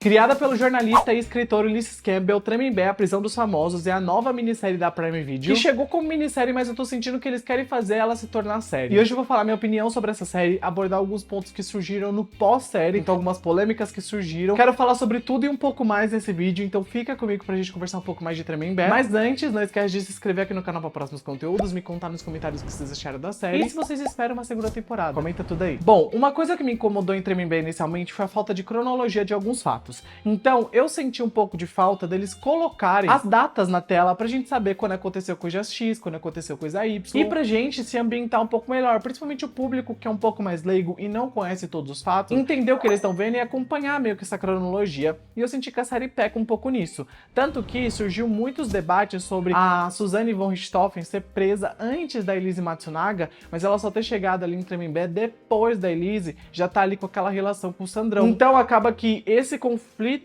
Criada pelo jornalista e escritor Ulysses Campbell, Tremembé, A Prisão dos Famosos é a nova minissérie da Prime Video, que chegou como minissérie, mas eu tô sentindo que eles querem fazer ela se tornar série. E hoje eu vou falar minha opinião sobre essa série, abordar alguns pontos que surgiram no pós-série, então algumas polêmicas que surgiram. Quero falar sobre tudo e um pouco mais nesse vídeo, então fica comigo pra gente conversar um pouco mais de Tremembé. Mas antes, não esquece de se inscrever aqui no canal pra próximos conteúdos, me contar nos comentários o que vocês acharam da série e se vocês esperam uma segunda temporada. Comenta tudo aí. Bom, uma coisa que me incomodou em Tremembé inicialmente foi a falta de cronologia de alguns fatos. Então, eu senti um pouco de falta deles colocarem as datas na tela pra gente saber quando aconteceu coisa X, quando aconteceu coisa Y, e pra gente se ambientar um pouco melhor, principalmente o público que é um pouco mais leigo e não conhece todos os fatos, entender o que eles estão vendo e acompanhar meio que essa cronologia. E eu senti que a série peca um pouco nisso. Tanto que surgiu muitos debates sobre a Suzane von Richthofen ser presa antes da Elise Matsunaga, mas ela só ter chegado ali em Tremembé depois da Elise, já tá ali com aquela relação com o Sandrão. Então acaba que esse conflito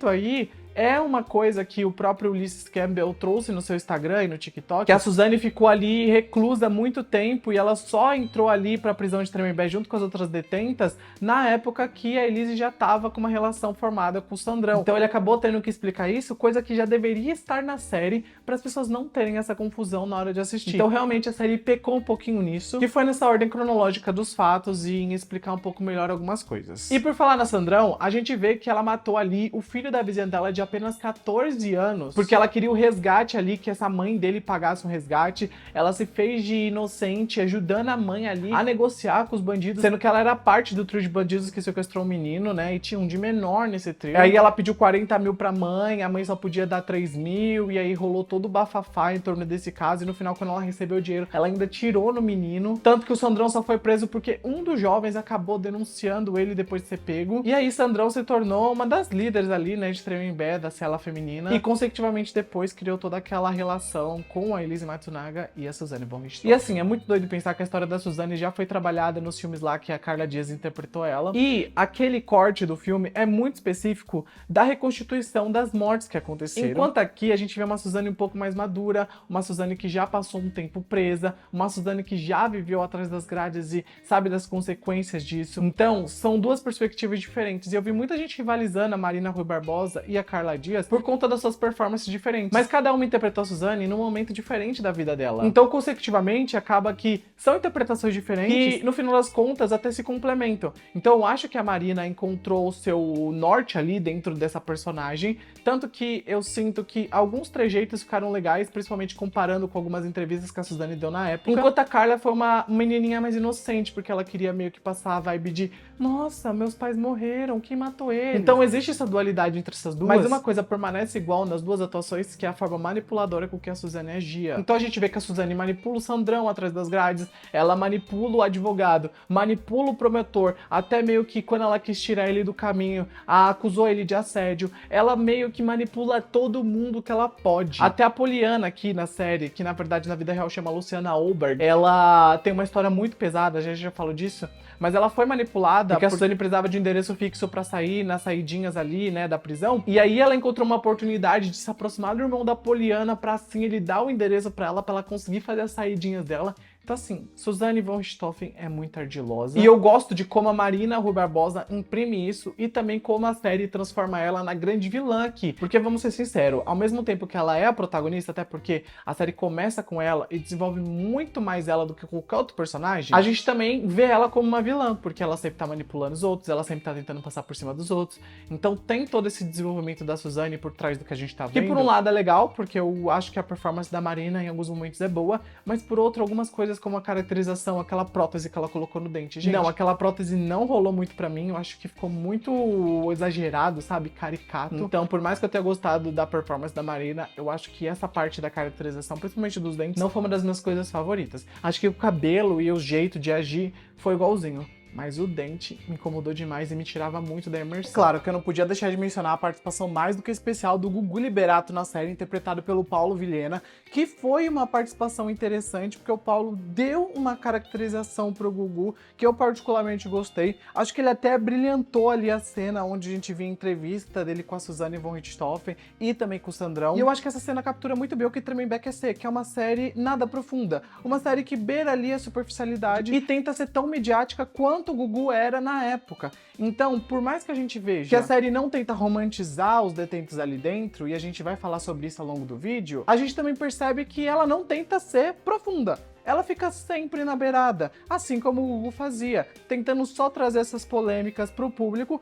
aí é uma coisa que o próprio Ulysses Campbell trouxe no seu Instagram e no TikTok, que a Suzane ficou ali reclusa há muito tempo e ela só entrou ali pra prisão de Tremembé junto com as outras detentas na época que a Elise já tava com uma relação formada com o Sandrão. Então ele acabou tendo que explicar isso, coisa que já deveria estar na série para as pessoas não terem essa confusão na hora de assistir. Então realmente a série pecou um pouquinho nisso, que foi nessa ordem cronológica dos fatos e em explicar um pouco melhor algumas coisas. E por falar na Sandrão, a gente vê que ela matou ali o filho da vizinha dela de apenas 14 anos, porque ela queria o resgate ali, que essa mãe dele pagasse um resgate. Ela se fez de inocente, ajudando a mãe ali a negociar com os bandidos, sendo que ela era parte do trio de bandidos que sequestrou o menino, né, e tinha um de menor nesse trio. Aí ela pediu 40 mil pra mãe, a mãe só podia dar 3 mil, e aí rolou todo o bafafá em torno desse caso, e no final, quando ela recebeu o dinheiro, ela ainda tirou no menino, tanto que o Sandrão só foi preso porque um dos jovens acabou denunciando ele depois de ser pego, e aí Sandrão se tornou uma das líderes ali, né, de Tremembé, da cela feminina, e consecutivamente depois criou toda aquela relação com a Elise Matsunaga e a Suzane von Richthofen. E assim, é muito doido pensar que a história da Suzane já foi trabalhada nos filmes lá que a Carla Dias interpretou ela, e aquele corte do filme é muito específico da reconstituição das mortes que aconteceram. Enquanto aqui a gente vê uma Suzane um pouco mais madura, uma Suzane que já passou um tempo presa, uma Suzane que já viveu atrás das grades e sabe das consequências disso. Então, são duas perspectivas diferentes, e eu vi muita gente rivalizando a Marina Rui Barbosa e a Carla Dias por conta das suas performances diferentes. Mas cada uma interpretou a Suzane num momento diferente da vida dela. Então, consecutivamente, acaba que são interpretações diferentes e, no final das contas, até se complementam. Então, eu acho que a Marina encontrou o seu norte ali dentro dessa personagem, tanto que eu sinto que alguns trejeitos ficaram legais, principalmente comparando com algumas entrevistas que a Suzane deu na época, enquanto a Carla foi uma menininha mais inocente, porque ela queria meio que passar a vibe de nossa, meus pais morreram, quem matou eles? Então, existe essa dualidade entre essas duas, mas uma coisa permanece igual nas duas atuações, que é a forma manipuladora com que a Suzane agia. Então a gente vê que a Suzane manipula o Sandrão atrás das grades, ela manipula o advogado, manipula o promotor, até meio que quando ela quis tirar ele do caminho, acusou ele de assédio, ela meio que manipula todo mundo que ela pode. Até a Poliana aqui na série, que na verdade na vida real chama Luciana Oberg, ela tem uma história muito pesada, a gente já falou disso, mas ela foi manipulada porque a Suzane precisava de um endereço fixo pra sair nas saidinhas ali, né, da prisão, e aí ela encontrou uma oportunidade de se aproximar do irmão da Poliana pra assim ele dar o endereço pra ela conseguir fazer as saidinhas dela. Então assim, Suzane von Richthofen é muito ardilosa. E eu gosto de como a Marina Rui Barbosa imprime isso e também como a série transforma ela na grande vilã aqui. Porque vamos ser sinceros, ao mesmo tempo que ela é a protagonista, até porque a série começa com ela e desenvolve muito mais ela do que qualquer outro personagem, a gente também vê ela como uma vilã, porque ela sempre tá manipulando os outros, ela sempre tá tentando passar por cima dos outros. Então tem todo esse desenvolvimento da Suzane por trás do que a gente tá vendo. Que por um lado é legal, porque eu acho que a performance da Marina em alguns momentos é boa, mas por outro, algumas coisas como a caracterização, aquela prótese que ela colocou no dente. Gente, não, aquela prótese não rolou muito pra mim, eu acho que ficou muito exagerado, sabe, caricato. Então, por mais que eu tenha gostado da performance da Marina, eu acho que essa parte da caracterização, principalmente dos dentes, não foi uma das minhas coisas favoritas. Acho que o cabelo e o jeito de agir foi igualzinho. Mas o dente me incomodou demais e me tirava muito da imersão. Claro que eu não podia deixar de mencionar a participação mais do que especial do Gugu Liberato na série, interpretado pelo Paulo Vilhena, que foi uma participação interessante, porque o Paulo deu uma caracterização pro Gugu, que eu particularmente gostei. Acho que ele até brilhantou ali a cena onde a gente via a entrevista dele com a Suzane von Richthofen e também com o Sandrão. E eu acho que essa cena captura muito bem o que Tremembé quer ser, que é uma série nada profunda. Uma série que beira ali a superficialidade e tenta ser tão midiática quanto quanto o Gugu era na época. Então, por mais que a gente veja que a série não tenta romantizar os detentos ali dentro, e a gente vai falar sobre isso ao longo do vídeo, a gente também percebe que ela não tenta ser profunda. Ela fica sempre na beirada, assim como o Gugu fazia, tentando só trazer essas polêmicas pro público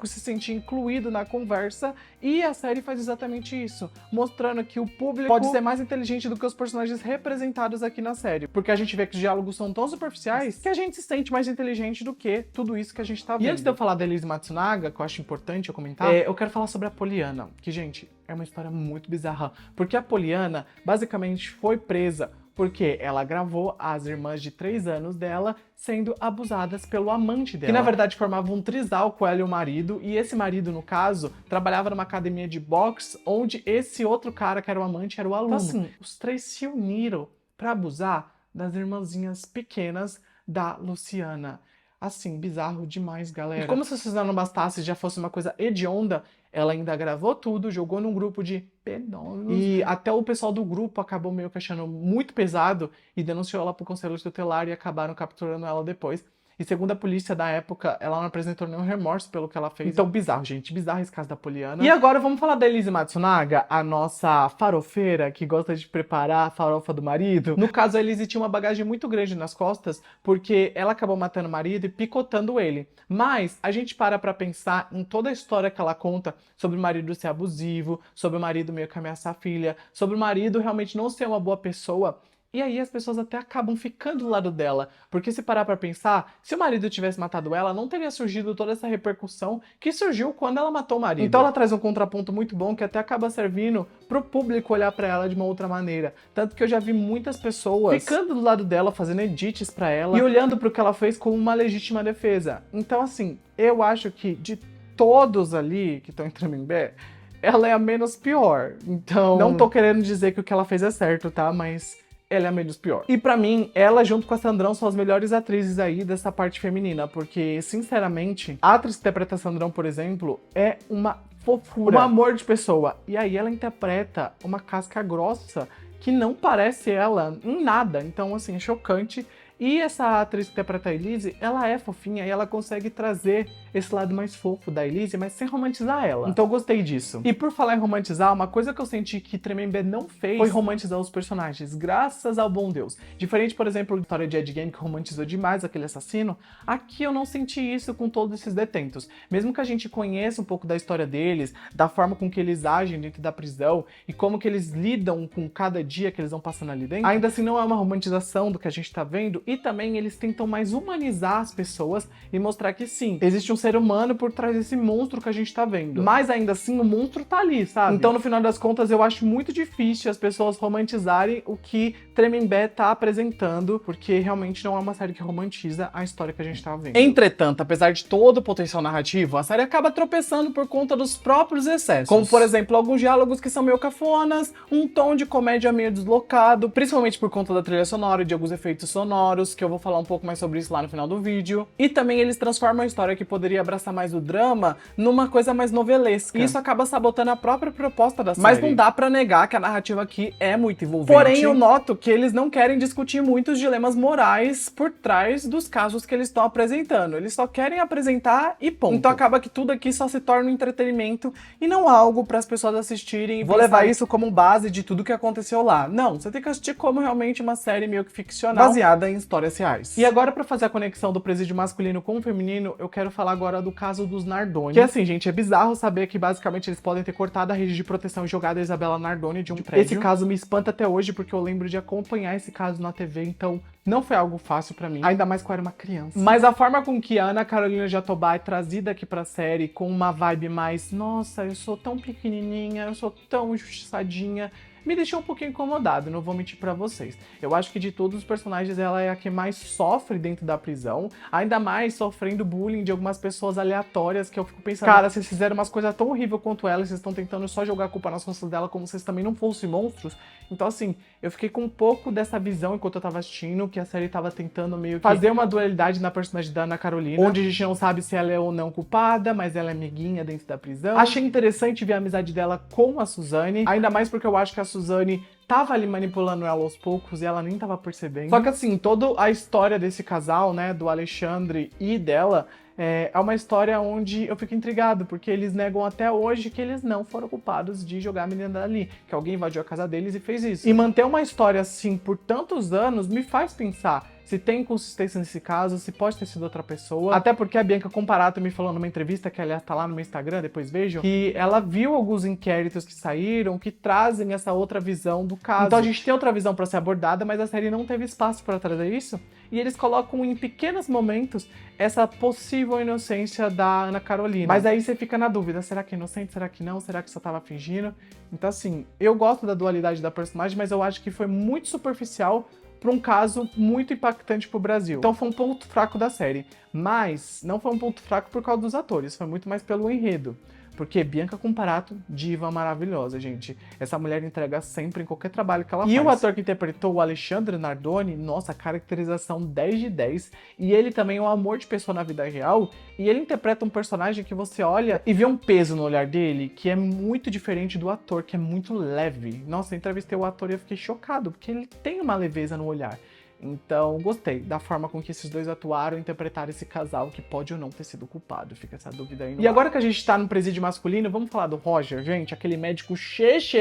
se sentir incluído na conversa, e a série faz exatamente isso, mostrando que o público pode ser mais inteligente do que os personagens representados aqui na série, porque a gente vê que os diálogos são tão superficiais que a gente se sente mais inteligente do que tudo isso que a gente tá vendo. E antes de eu falar da Elise Matsunaga, que eu acho importante eu comentar, eu quero falar sobre a Poliana, que, gente, é uma história muito bizarra, porque a Poliana basicamente foi presa porque ela gravou as irmãs de 3 anos dela sendo abusadas pelo amante dela. Que na verdade formava um trisal com ela e o marido, e esse marido, no caso, trabalhava numa academia de boxe, onde esse outro cara, que era o amante, era o aluno. Então assim, os 3 se uniram pra abusar das irmãzinhas pequenas da Luciana. Assim, bizarro demais, galera. E como se isso não bastasse, já fosse uma coisa hedionda, ela ainda gravou tudo, jogou num grupo de pedófilos. E até o pessoal do grupo acabou meio que achando muito pesado e denunciou ela pro conselho tutelar e acabaram capturando ela depois. E segundo a polícia da época, ela não apresentou nenhum remorso pelo que ela fez. Então, bizarro, gente. Bizarro esse caso da Poliana. E agora vamos falar da Elise Matsunaga, a nossa farofeira que gosta de preparar a farofa do marido. No caso, a Elise tinha uma bagagem muito grande nas costas, porque ela acabou matando o marido e picotando ele. Mas a gente para pra pensar em toda a história que ela conta sobre o marido ser abusivo, sobre o marido meio que ameaçar a filha, sobre o marido realmente não ser uma boa pessoa. E aí as pessoas até acabam ficando do lado dela, porque se parar pra pensar, se o marido tivesse matado ela, não teria surgido toda essa repercussão que surgiu quando ela matou o marido. Então ela traz um contraponto muito bom que até acaba servindo pro público olhar pra ela de uma outra maneira. Tanto que eu já vi muitas pessoas ficando do lado dela, fazendo edits pra ela e olhando pro que ela fez como uma legítima defesa. Então assim, eu acho que de todos ali que estão em Tremembé, ela é a menos pior. Então, não tô querendo dizer que o que ela fez é certo, tá? Mas ela é a menos pior. E pra mim, ela junto com a Sandrão são as melhores atrizes aí dessa parte feminina, porque, sinceramente, a atriz que interpreta a Sandrão, por exemplo, é uma fofura, um amor de pessoa. E aí ela interpreta uma casca grossa que não parece ela em nada. Então, assim, é chocante. E essa atriz que interpreta a Elise, ela é fofinha e ela consegue trazer esse lado mais fofo da Elise, mas sem romantizar ela. Então eu gostei disso. E por falar em romantizar, uma coisa que eu senti que Tremembé não fez foi romantizar os personagens, graças ao bom Deus. Diferente, por exemplo, da história de Ed Gein, que romantizou demais aquele assassino, aqui eu não senti isso com todos esses detentos. Mesmo que a gente conheça um pouco da história deles, da forma com que eles agem dentro da prisão e como que eles lidam com cada dia que eles vão passando ali dentro, ainda assim não é uma romantização do que a gente tá vendo, e também eles tentam mais humanizar as pessoas e mostrar que sim, existe um ser humano por trás desse monstro que a gente tá vendo. Mas ainda assim, o monstro tá ali, sabe? Então, no final das contas, eu acho muito difícil as pessoas romantizarem o que Tremembé tá apresentando, porque realmente não é uma série que romantiza a história que a gente tá vendo. Entretanto, apesar de todo o potencial narrativo, a série acaba tropeçando por conta dos próprios excessos. Como, por exemplo, alguns diálogos que são meio cafonas, um tom de comédia meio deslocado, principalmente por conta da trilha sonora e de alguns efeitos sonoros, que eu vou falar um pouco mais sobre isso lá no final do vídeo. E também eles transformam a história que poderia abraçar mais o drama numa coisa mais novelesca. E isso acaba sabotando a própria proposta da série. Mas não dá pra negar que a narrativa aqui é muito envolvente. Porém, eu noto que eles não querem discutir muitos dilemas morais por trás dos casos que eles estão apresentando. Eles só querem apresentar e ponto. Então acaba que tudo aqui só se torna um entretenimento e não algo para as pessoas assistirem e vou levar isso como base de tudo que aconteceu lá. Não, você tem que assistir como realmente uma série meio que ficcional, baseada em histórias reais. E agora, pra fazer a conexão do presídio masculino com o feminino, eu quero falar agora do caso dos Nardoni. Que assim, gente, é bizarro saber que basicamente eles podem ter cortado a rede de proteção e jogado a Isabela Nardoni de um prédio. Esse caso me espanta até hoje, porque eu lembro de acompanhar esse caso na TV, então não foi algo fácil pra mim, ainda mais quando eu era uma criança. Mas a forma com que a Ana Carolina Jatobá é trazida aqui pra série, com uma vibe mais, nossa, eu sou tão pequenininha, eu sou tão injustiçadinha, me deixou um pouquinho incomodado, não vou mentir pra vocês. Eu acho que de todos os personagens, ela é a que mais sofre dentro da prisão, ainda mais sofrendo bullying de algumas pessoas aleatórias, que eu fico pensando, cara, vocês fizeram umas coisas tão horríveis quanto ela, vocês estão tentando só jogar a culpa nas costas dela, como se vocês também não fossem monstros. Então assim, eu fiquei com um pouco dessa visão enquanto eu tava assistindo, que a série tava tentando meio que fazer uma dualidade na personagem da Ana Carolina, onde a gente não sabe se ela é ou não culpada, mas ela é amiguinha dentro da prisão. Achei interessante ver a amizade dela com a Suzane, ainda mais porque eu acho que a Suzane tava ali manipulando ela aos poucos e ela nem tava percebendo. Só que assim, toda a história desse casal, né, do Alexandre e dela, é uma história onde eu fico intrigado, porque eles negam até hoje que eles não foram culpados de jogar a menina dali, que alguém invadiu a casa deles e fez isso. E manter uma história assim por tantos anos me faz pensar se tem inconsistência nesse caso, se pode ter sido outra pessoa. Até porque a Bianca Comparato me falou numa entrevista, que aliás tá lá no meu Instagram, depois vejam, que ela viu alguns inquéritos que saíram que trazem essa outra visão do caso. Então a gente tem outra visão pra ser abordada, mas a série não teve espaço pra trazer isso. E eles colocam em pequenos momentos essa possível inocência da Ana Carolina. Mas aí você fica na dúvida, será que é inocente? Será que não? Será que só tava fingindo? Então assim, eu gosto da dualidade da personagem, mas eu acho que foi muito superficial para um caso muito impactante pro Brasil. Então foi um ponto fraco da série. Mas não foi um ponto fraco por causa dos atores, foi muito mais pelo enredo. Porque Bianca Comparato, diva maravilhosa, gente. Essa mulher entrega sempre em qualquer trabalho que ela faz. E o ator que interpretou o Alexandre Nardoni, nossa, caracterização 10 de 10. E ele também é um amor de pessoa na vida real. E ele interpreta um personagem que você olha e vê um peso no olhar dele, que é muito diferente do ator, que é muito leve. Nossa, eu entrevistei o ator e eu fiquei chocado, porque ele tem uma leveza no olhar. Então, gostei da forma com que esses dois atuaram e interpretaram esse casal, que pode ou não ter sido culpado. Fica essa dúvida aí no ar. E agora que a gente tá no presídio masculino, vamos falar do Roger, gente. Aquele médico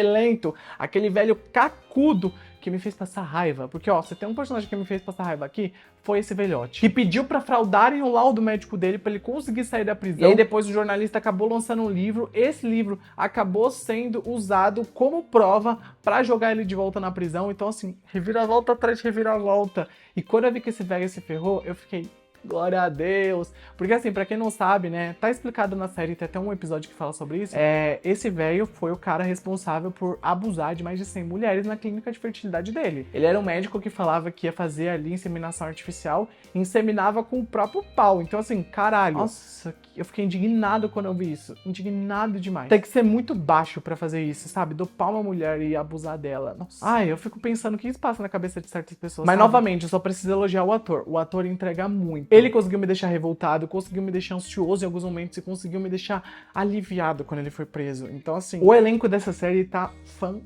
lento, aquele velho cacudo que me fez passar raiva. Porque, ó, você tem um personagem que me fez passar raiva aqui, foi esse velhote. Que pediu pra fraudarem o laudo médico dele pra ele conseguir sair da prisão. E aí depois o jornalista acabou lançando um livro. Esse livro acabou sendo usado como prova pra jogar ele de volta na prisão. Então, assim, reviravolta atrás de reviravolta. E quando eu vi que esse velho se ferrou, eu fiquei... glória a Deus. Porque assim, pra quem não sabe, né, tá explicado na série, tem até um episódio que fala sobre isso. Esse velho foi o cara responsável por abusar de mais de 100 mulheres na clínica de fertilidade dele. Ele era um médico que falava que ia fazer ali inseminação artificial e inseminava com o próprio pau. Então assim, caralho. Nossa, eu fiquei indignado quando eu vi isso. Indignado demais. Tem que ser muito baixo pra fazer isso, sabe? Dopar uma mulher e abusar dela. Nossa. Ai, eu fico pensando o que isso passa na cabeça de certas pessoas. Mas novamente, eu só preciso elogiar o ator. O ator entrega muito. Ele conseguiu me deixar revoltado, conseguiu me deixar ansioso em alguns momentos e conseguiu me deixar aliviado quando ele foi preso. Então, assim, o elenco dessa série tá fantástico.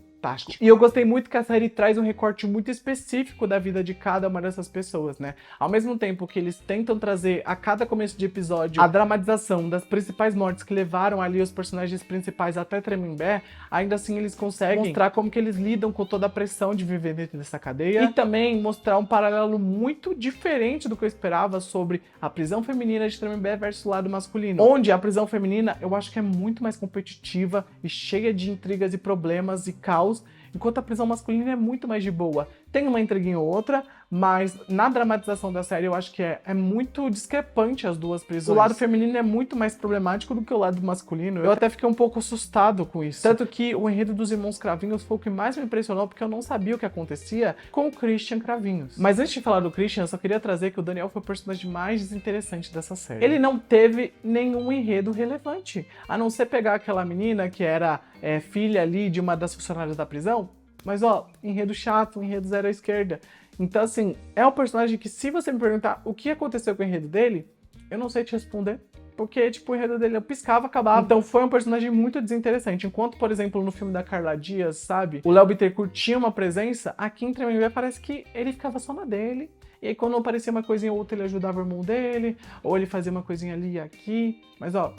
E eu gostei muito que a série traz um recorte muito específico da vida de cada uma dessas pessoas, né? Ao mesmo tempo que eles tentam trazer a cada começo de episódio a dramatização das principais mortes que levaram ali os personagens principais até Tremembé, ainda assim eles conseguem mostrar como que eles lidam com toda a pressão de viver dentro dessa cadeia e também mostrar um paralelo muito diferente do que eu esperava sobre a prisão feminina de Tremembé versus o lado masculino, onde a prisão feminina eu acho que é muito mais competitiva e cheia de intrigas e problemas e caos, enquanto a prisão masculina é muito mais de boa. Tem uma intriguinha ou outra, mas na dramatização da série eu acho que é muito discrepante as duas prisões. O lado feminino é muito mais problemático do que o lado masculino. Eu até fiquei um pouco assustado com isso. Tanto que o enredo dos irmãos Cravinhos foi o que mais me impressionou, porque eu não sabia o que acontecia com o Christian Cravinhos. Mas antes de falar do Christian, eu só queria trazer que o Daniel foi o personagem mais desinteressante dessa série. Ele não teve nenhum enredo relevante, a não ser pegar aquela menina que era filha ali de uma das funcionárias da prisão. Mas ó, enredo chato, enredo zero à esquerda. Então assim, é um personagem que se você me perguntar o que aconteceu com o enredo dele, eu não sei te responder. Porque, tipo, o enredo dele eu piscava, acabava. Então foi um personagem muito desinteressante. Enquanto, por exemplo, no filme da Carla Dias, sabe? O Léo Bittencourt tinha uma presença, aqui em Tremembé parece que ele ficava só na dele. E aí quando aparecia uma coisinha ou outra, ele ajudava o irmão dele. Ou ele fazia uma coisinha ali e aqui. Mas ó,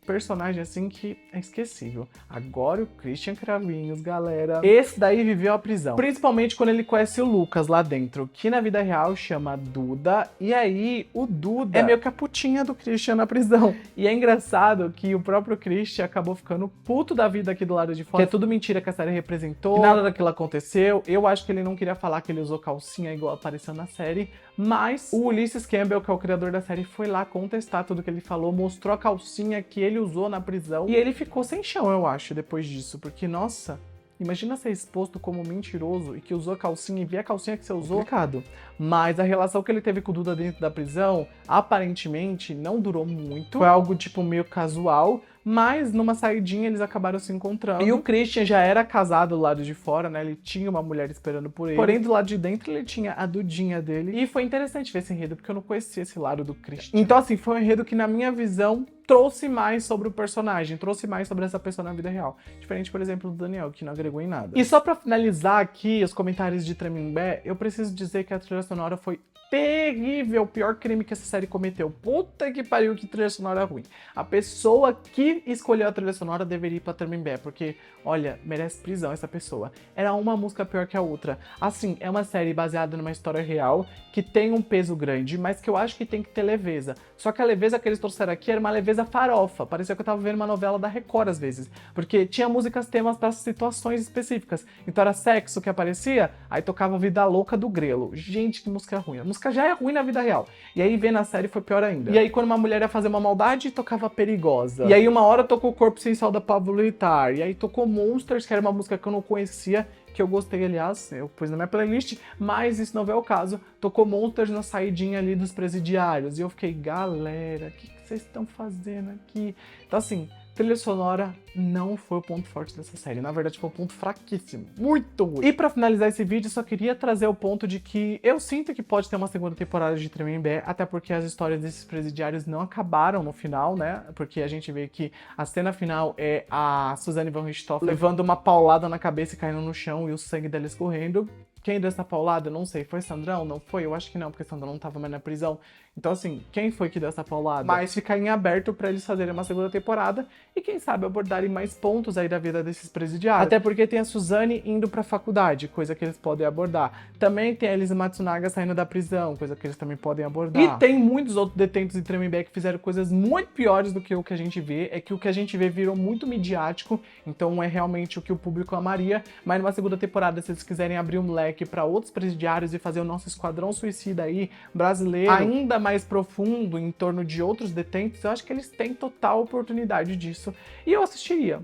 personagem assim que é esquecível. Agora o Christian Cravinhos, galera. Esse daí viveu a prisão. Principalmente quando ele conhece o Lucas lá dentro, que na vida real chama Duda. E aí o Duda é meio que a putinha do Christian na prisão. E é engraçado que o próprio Christian acabou ficando puto da vida aqui do lado de fora. Que é tudo mentira que a série representou. Que nada daquilo aconteceu. Eu acho que ele não queria falar que ele usou calcinha igual apareceu na série. Mas o Ulysses Campbell, que é o criador da série, foi lá contestar tudo que ele falou, mostrou a calcinha que ele usou na prisão e ele ficou sem chão, eu acho, depois disso, porque, nossa, imagina ser exposto como mentiroso e que usou a calcinha e ver a calcinha que você usou. Complicado. Mas a relação que ele teve com o Duda dentro da prisão, aparentemente, não durou muito. Foi algo, tipo, meio casual, mas numa saidinha eles acabaram se encontrando. E o Christian já era casado do lado de fora, né? Ele tinha uma mulher esperando por ele. Porém, do lado de dentro, ele tinha a Dudinha dele. E foi interessante ver esse enredo, porque eu não conhecia esse lado do Christian. Então, assim, foi um enredo que, na minha visão, trouxe mais sobre o personagem, trouxe mais sobre essa pessoa na vida real. Diferente, por exemplo, do Daniel, que não agregou em nada. E só pra finalizar aqui os comentários de Tremembé, eu preciso dizer que a trilha sonora foi terrível, o pior crime que essa série cometeu. Puta que pariu, que trilha sonora ruim. A pessoa que escolheu a trilha sonora deveria ir pra Tremembé, porque, olha, merece prisão essa pessoa. Era uma música pior que a outra. Assim, é uma série baseada numa história real, que tem um peso grande, mas que eu acho que tem que ter leveza. Só que a leveza que eles trouxeram aqui era uma leveza farofa. Parecia que eu tava vendo uma novela da Record às vezes. Porque tinha músicas temas para situações específicas. Então era sexo que aparecia, aí tocava Vida Louca do Grelo. Gente, que música ruim. A música já é ruim na vida real. E aí ver na série foi pior ainda. E aí quando uma mulher ia fazer uma maldade, tocava Perigosa. E aí uma hora tocou Corpo Sensual da Pablo Vittar. E aí tocou Monsters, que era uma música que eu não conhecia, que eu gostei, aliás, eu pus na minha playlist, mas isso não é o caso. Tocou Monsters na saidinha ali dos presidiários. E eu fiquei, galera, o que vocês estão fazendo aqui? Então assim, trilha sonora não foi o ponto forte dessa série. Na verdade, foi um ponto fraquíssimo. Muito ruim. E pra finalizar esse vídeo, eu só queria trazer o ponto de que eu sinto que pode ter uma segunda temporada de Tremembé, até porque as histórias desses presidiários não acabaram no final, né? Porque a gente vê que a cena final é a Suzane von Richthofen levando uma paulada na cabeça e caindo no chão e o sangue dela escorrendo. Quem deu essa paulada? Não sei. Foi Sandrão? Não foi? Eu acho que não, porque Sandrão não tava mais na prisão. Então, assim, quem foi que deu essa paulada? Mas fica em aberto pra eles fazerem uma segunda temporada e, quem sabe, abordarem mais pontos aí da vida desses presidiários. Até porque tem a Suzane indo pra faculdade, coisa que eles podem abordar. Também tem a Elisa Matsunaga saindo da prisão, coisa que eles também podem abordar. E tem muitos outros detentos em Tremembé que fizeram coisas muito piores do que o que a gente vê. É que o que a gente vê virou muito midiático, então é realmente o que o público amaria. Mas numa segunda temporada, se eles quiserem abrir um leque pra outros presidiários e fazer o nosso esquadrão suicida aí, brasileiro, ainda mais profundo em torno de outros detentos, eu acho que eles têm total oportunidade disso. E eu assistiria.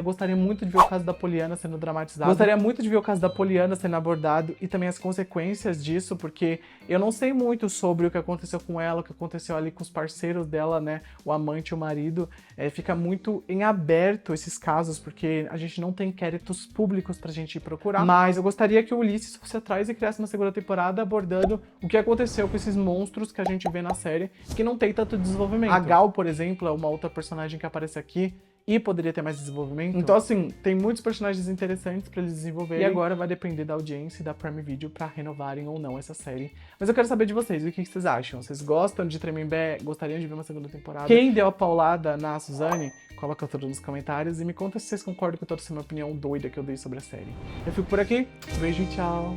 Gostaria muito de ver o caso da Poliana sendo dramatizado. Gostaria muito de ver o caso da Poliana sendo abordado e também as consequências disso, porque eu não sei muito sobre o que aconteceu com ela, o que aconteceu ali com os parceiros dela, né, o amante e o marido. Fica muito em aberto esses casos, porque a gente não tem inquéritos públicos pra gente ir procurar. Mas eu gostaria que o Ulisses fosse atrás e criasse uma segunda temporada abordando o que aconteceu com esses monstros que a gente vê na série, que não tem tanto desenvolvimento. A Gal, por exemplo, é uma outra personagem que aparece aqui e poderia ter mais desenvolvimento. Então, assim, tem muitos personagens interessantes pra eles desenvolverem. E agora vai depender da audiência e da Prime Video pra renovarem ou não essa série. Mas eu quero saber de vocês, o que vocês acham? Vocês gostam de Tremembé? Gostariam de ver uma segunda temporada? Quem deu a paulada na Suzane? Coloca tudo nos comentários e me conta se vocês concordam com toda essa minha opinião doida que eu dei sobre a série. Eu fico por aqui, beijo e tchau!